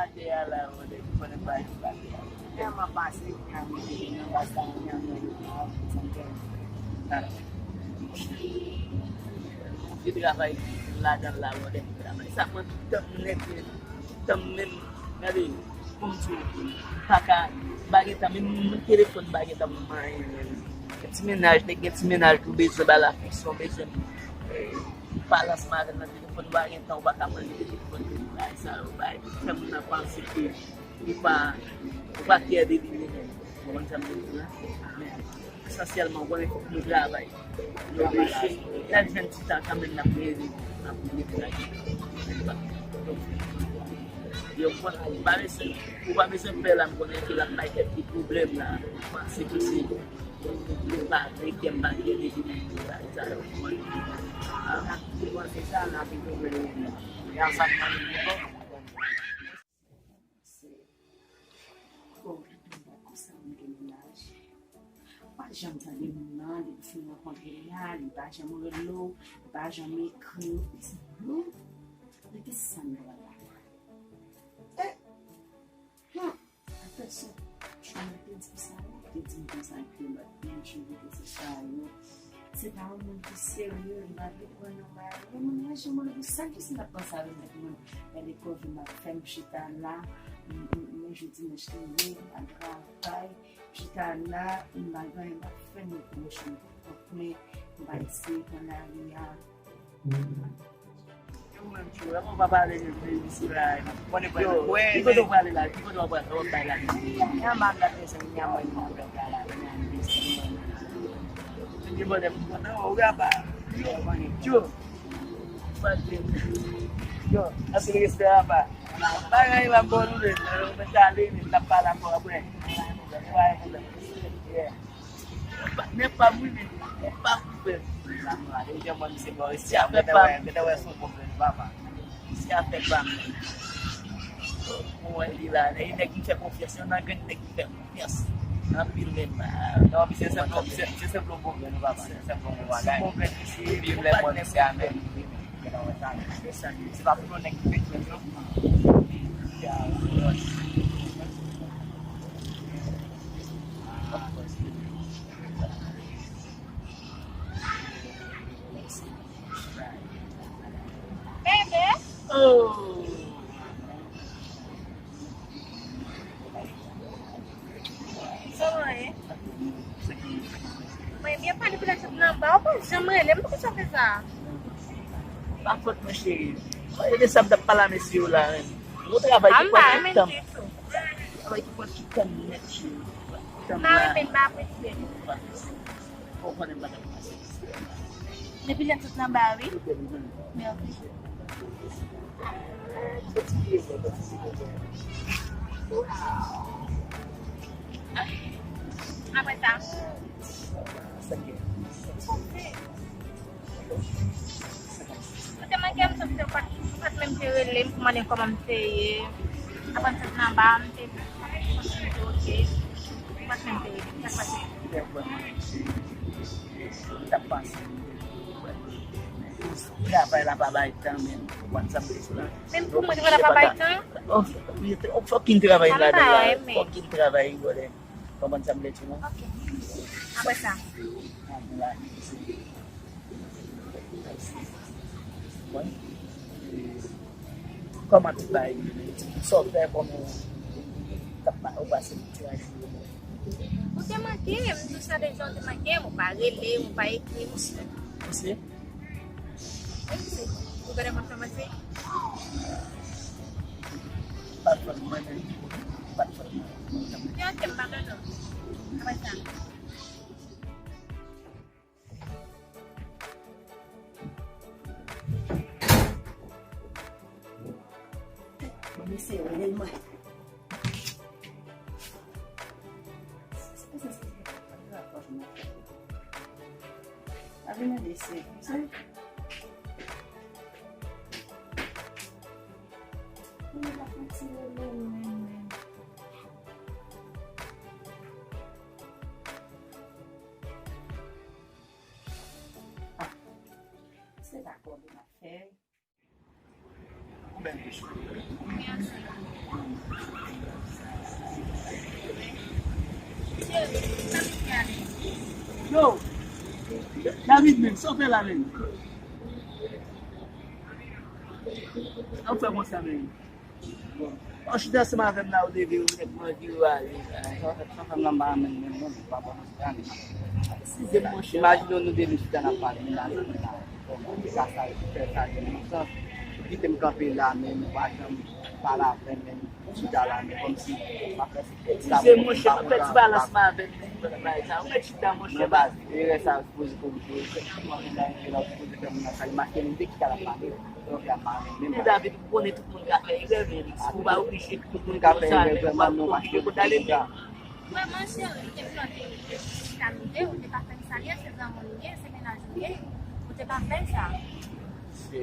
bate ala wale kone bayi bate. Ya mapasi kami na basta niya na something. Kita kafay ladan la wale. Sama temen ngadi kunci paka bagi tamin telepon bagi tamin main. Get minaj tu bisa bala fixo bisa palas maga na telepon bagi tau baka man telepon sa bagi kamu na pansiki ipa kia di dini macam itu lah sosial mau boleh mudah baik dan kita kami nak beri lagi yung pun uba bisa pelan kung ilang naik di problem na masih posible bakit yang bakit di sini cara buat sisa nabi problem yang sama itu J'entends les moments, les films rencontrés, les pages à mon lot, les pages à mes creux, c'est bon. Mais qu'est-ce que ça me va là? Attention, je vais te dire ça, je vais te dire ça, que maintenant je vais te dire ça. C'est pas un monde qui est sérieux, il va te prendre un mal. Mais moi, je me dis ça, je suis là pour ça, elle est comme ma femme, je suis là, je dis, je suis là, je travaille. J'étais là, il m'a fait une promotion. Mais il m'a dit qu'on a rien. Eu não vou falar de isso lá. Quando eu vou falar lá, eu vou falar lá. Minha mãe da pessoa, minha mãe não vai falar lá. Eu vou dizer, não, eu gravo. Tio, yo, asal kita apa? Bagay lang po ulit. Masali ni tapala mo ako eh. Ne pa muli, ne pa muli. Sama, dia mau disebut siapa kita wes problem bapa. Siapa bang? Oh, dia ini kita confiança na gente kita confiança. Na firma, não precisa problem bapa. Precisa problem agak. Problem si problem mau siapa? Sebab tu nak kita ya. Bebe? Oh. Sorry. Mas dia pada pula nambah apa sama ele, apa que você Takut mesti. Ele sabe da palavra nesse lá. Vou trabalhar com a também. Vai com a kita net. Nah, ben bapak itu. Oh, mana mana. Dia bilang terus nambahin. Meu. Apa itu? Sakit. Kita macam seperti tempat memperlem kemana kau mampu. Apa yang nambah mampu. Okey. Tempat memperlem. Tak pas. Dah vai lá para baixo também. Quando sampai sudah. Memang macam apa baik tu? Oh, fucking trabalho lá Sampai, dentro. Fucking trabalho boleh. Kamu sampai cuma. Okey. Apa sah? Como tu vai? Só é como tempat ubah situasi. Você mantém, tu sabe onde mantém, o pai ele, o pai que Você? o cara mantém você. Ya tempat tu. Apa sah? Comecei a olhar mais. A vena descer, sabe? Não dá pra se olhar. Você dá conta na fé? Bem, bicho. É assim. Yo, David men, so fe la men. An fe mwen sa men. An chita seman avem la ou devi ou nek mwen ki ou ali. Só que não vai mesmo, papo não Si de mwen che. Imagina no deles que na parte lá, gastar essa que tem campo lá mesmo, baixam para mesmo, chita lá mesmo, como se Si de mwen che, an fe ti balas seman avem men. An fe chita mwen che ba. essa coisa como mas que não tem que estar lá Ni David pou konen tout moun ka fe examen. Ou ba oblige ki tout moun Nunca ka fez fe examen, examen. não Ou acho que pou dale já. Vraiment, chérie, tu peux t'amuser ou tu pas faire ça, c'est dans mon lien, c'est ménager, ou tu pas faire ça. É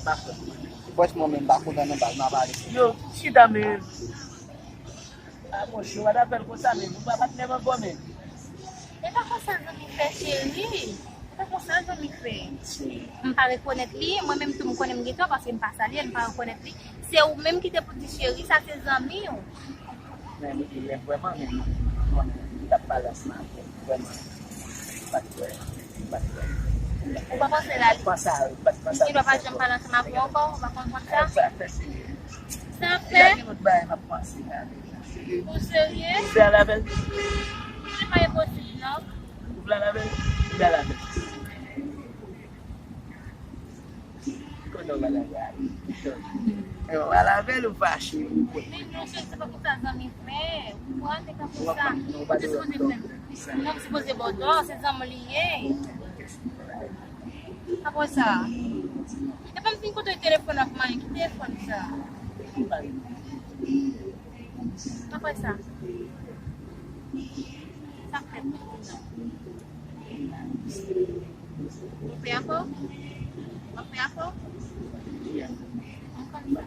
bastante. Depois momento baku dando na base. Yo, chita men. A mwen che, wad apel kon sa men. Mwen pa pat neman bon men. Et pas comme ça, je m'y fais, chérie. Pas comme ça, je m'y fais. Je ne pas reconnaître lui, moi-même, tout me connais me guetter parce que je ne pas sali, je ne pas reconnaître lui. C'est ou même qui te pour dire chérie, ça c'est amis. Mais il est vraiment même. Il n'a pas la semaine. Vraiment. Pas de Ou pas penser là. Pas sa, pas sa. Tu ne dois pas jamais parler ensemble avec moi encore, on va comprendre ça. Ça fait si. Ça Ya fait, ki not baye ma pwansi nan. pour sérieux, Ou vle la vel? c'est pas impossible, non? Ou vle la vel? Vle la vel. Koto wè la vel? Wè la vel ou fache? Mais non, c'est pas pour ça, amis, mais moi, c'est pas pour ça. C'est supposé faire. Non, c'est supposé bon, c'est amis liés. Après ça. Et pas me dire que tu téléphone avec moi, qui téléphone ça? Après ça. Ça fait. On fait encore? On fait encore? Encore ça.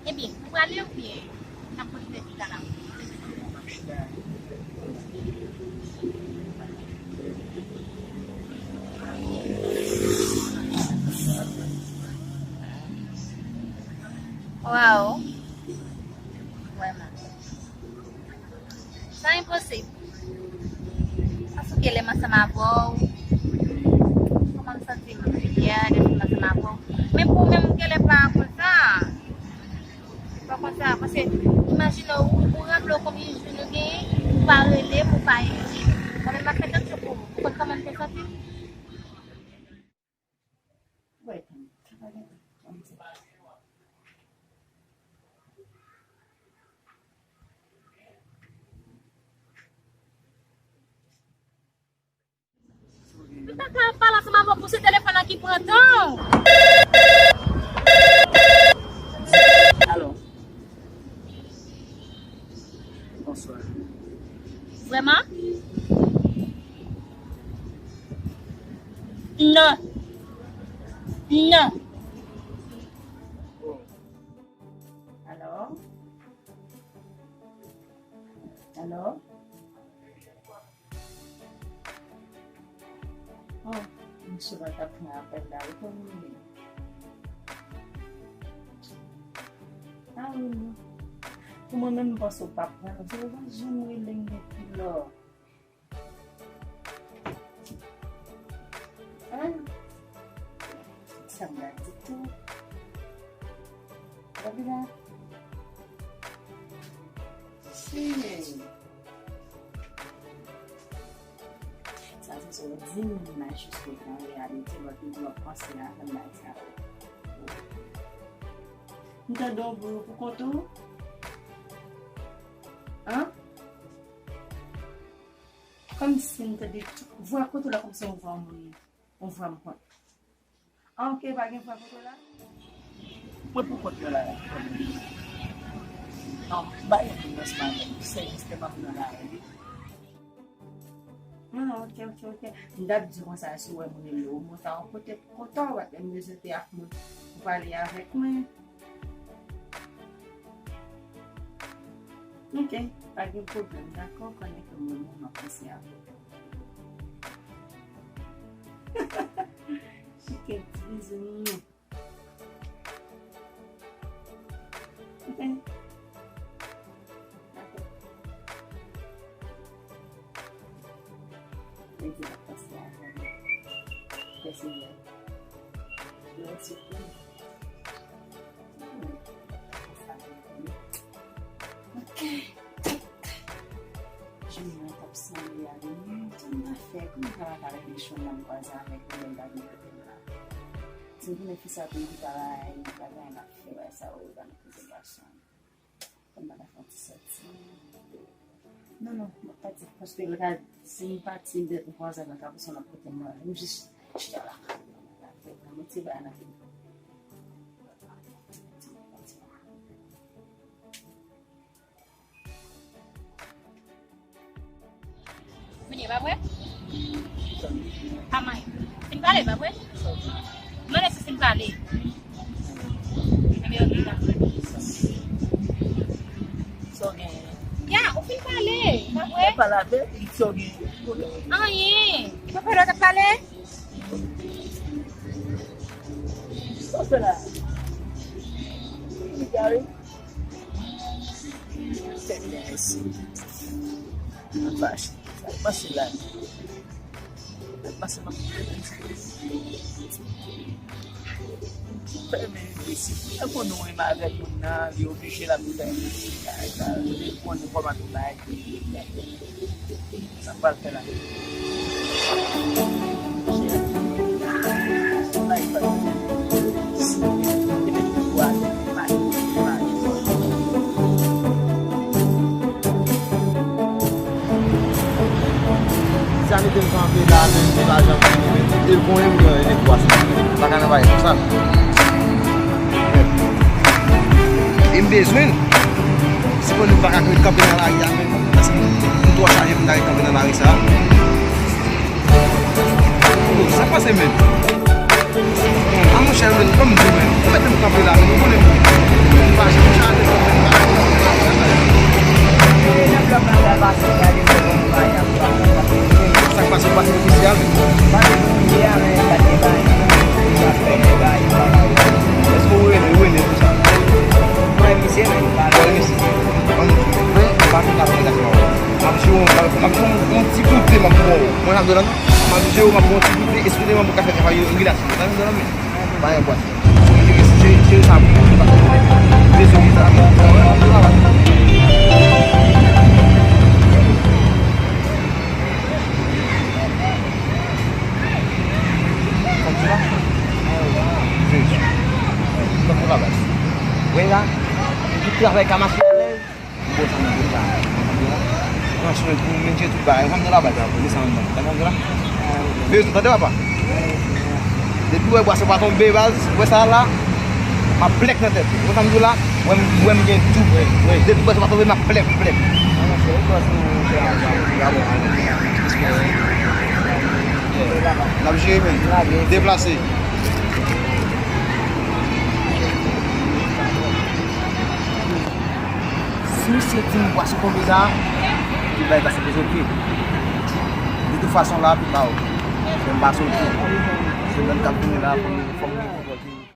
Eh bien, vous allez ou bien? La prochaine là. Wow. Vraiment. C'est impossible. Parce que les masses à comment ça se fait, il y a des masses à mais pour même qu'elle est pas comme ça. Pas comme ça. Parce que, imagine, vous rappelez combien de jours nous gagnons, vous parlez, vous parlez. Quand même, ma fête de pour vous. Vous quand même faire ça. Wait. Tu n'as qu'à parler ensemble avec pour ce téléphone qui prend temps. Alon. Bonsoir. Vraiment? Non. Non. Alors? Alors? Oh, monsieur va taper un appel là. Ah oui, non. Pour moi-même, je pense au papa. Je vais jamais l'aimer depuis là. Hein? Ça me l'a dit tout. T'as vu là? Si. Ça, c'est sur le 10 000 images jusqu'au temps en réalité. Je vais penser à la ça. Nous t'adorons pour contour? Hein? Comme si nous t'adorons, voir contour là comme si on voit mourir. On voit mourir. Ah, ok, pas de fois contour là? Moi, pour contour là? Non, pas une fois, c'est pas pour là. Non, ok. D'ab durant ça, si ouais, mon élo, mon temps, peut-être content, ouais, mais j'étais à moi, pour parler avec moi. Ok, pas de problème, d'accord, quand est que mon m'a pensé à vous. Je suis bisous. Ok. qui va passer avant. Qu'est-ce qu'il y a? Merci. Ok. Je me rends absent il y a des minutes. On a fait comme ça avec les choses là, avec les gars de là. Si vous ne faites ça pour vous travailler, vous travaillez à faire ça ou dans la préservation. Comme on a fait ça. Non, pas dire parce que là, c'est une partie de trois ans que vous avez porté moi. Je juste je là. La motive à la vie. Mình ba quét. Mày. Xin ba ba quét. Mana xin ba le. Ambil kita. Soge. Ya, o xin ba le. Ba quét. Palabe, soge. Ah, ye. Kita perlu tak ba le? Sosela. Gary. Yes. Fácil. Vacilar. Passa uma é quando uma imagem na de obter la bouteille quando forma do like essa parte lá Jangan itu sampai dan belajar ilmu yang ini kuasa. Takkan apa ya, San? Investment. Sebelum pakai duit kabinet lagi, masih untuk saya menarik kabinet lagi sah. Siapa sih men? Kamu share dengan kamu men? Kamu itu kabinet lagi, boleh? Masih bisa ada pasang oficial. Es muy bueno, tú sabes. Para iniciar, para iniciar. Vamos a ver um tipo de tema bom, mas agora mas eu uma bom tipo de isso de uma boca que vai inglês, tá vendo mesmo? Vai agora. Você sabe, isso aqui tá Venga, kita dah baik masuk lagi. Buat sama kita. Nah, sudah menjadi tu baik. Alhamdulillah baik. Ini sama. Alhamdulillah. Besok tadi apa? Jadi dua buat sepatu bebas, buat salah. Ma black nanti. Alhamdulillah. Buat menjadi tu. Jadi buat sepatu bebas black. La vie, déplacé. Si c'est une boisson comme ça, il va être des autres. De toute façon là, c'est un boisson. C'est même quand on est là pour nous former.